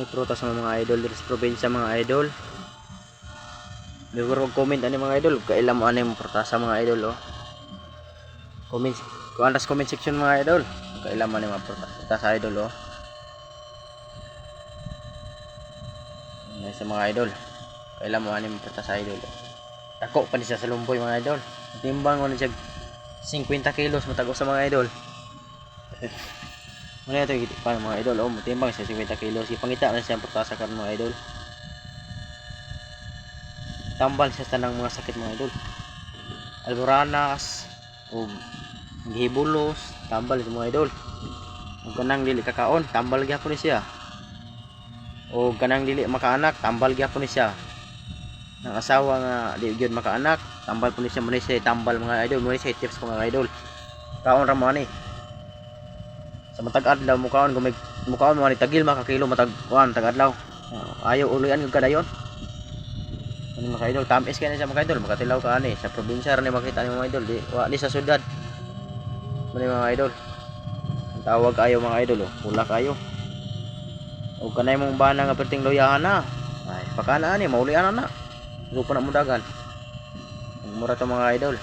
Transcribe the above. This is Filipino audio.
Ni prutas sa mga idol dito sa probinsya mga idol. Siguro comment ani mga idol kailan mo ani prutas sa mga idol oh. Comment kuan tas comment section mga idol. Kailan mo ani mga prutas sa idol oh. Yan sa mga idol. Kailan mo ani prutas sa idol oh. Dako pa ni sa lumboy mga idol. Timbang mo ni siya 50 kilos matago sa mga idol. Ano ito pa mga idol, oh, matimbang siya 50 kilos. Ipangita na siya ang prutas sa karon mga idol. Tambal siya sa tanang mga sakit mga idol. Alboranas o gibulos, tambal ito mga idol. Ug kanang dili kakaon, tambal gyapon ni siya. O kanang dili makaanak, tambal gyapon ni siya. Nang asawa nga di gyud makaanak, tambal po ni siya, muna siya tambal mga idol, muna siya tips ko mga idol. Kaon ra mo ani. Sa matag adlaw mo kaon gumig mukaon mo ani tagil makakilo matag kuan tag adlaw. Ayaw uluyan gyud kadayon. Ano mga idol, tamis kay ni sa mga idol, makatilaw ka ani sa probinsya ra ni makita ni mga idol, di wa ni sa syudad. Mga idol. Ang tawag kayo mga idol oh, pula kayo. O kanay mong bana nga perting loyahan na. Ay pakana ani maulian na. Gusto pa na mo dagan. Mura to mga idol.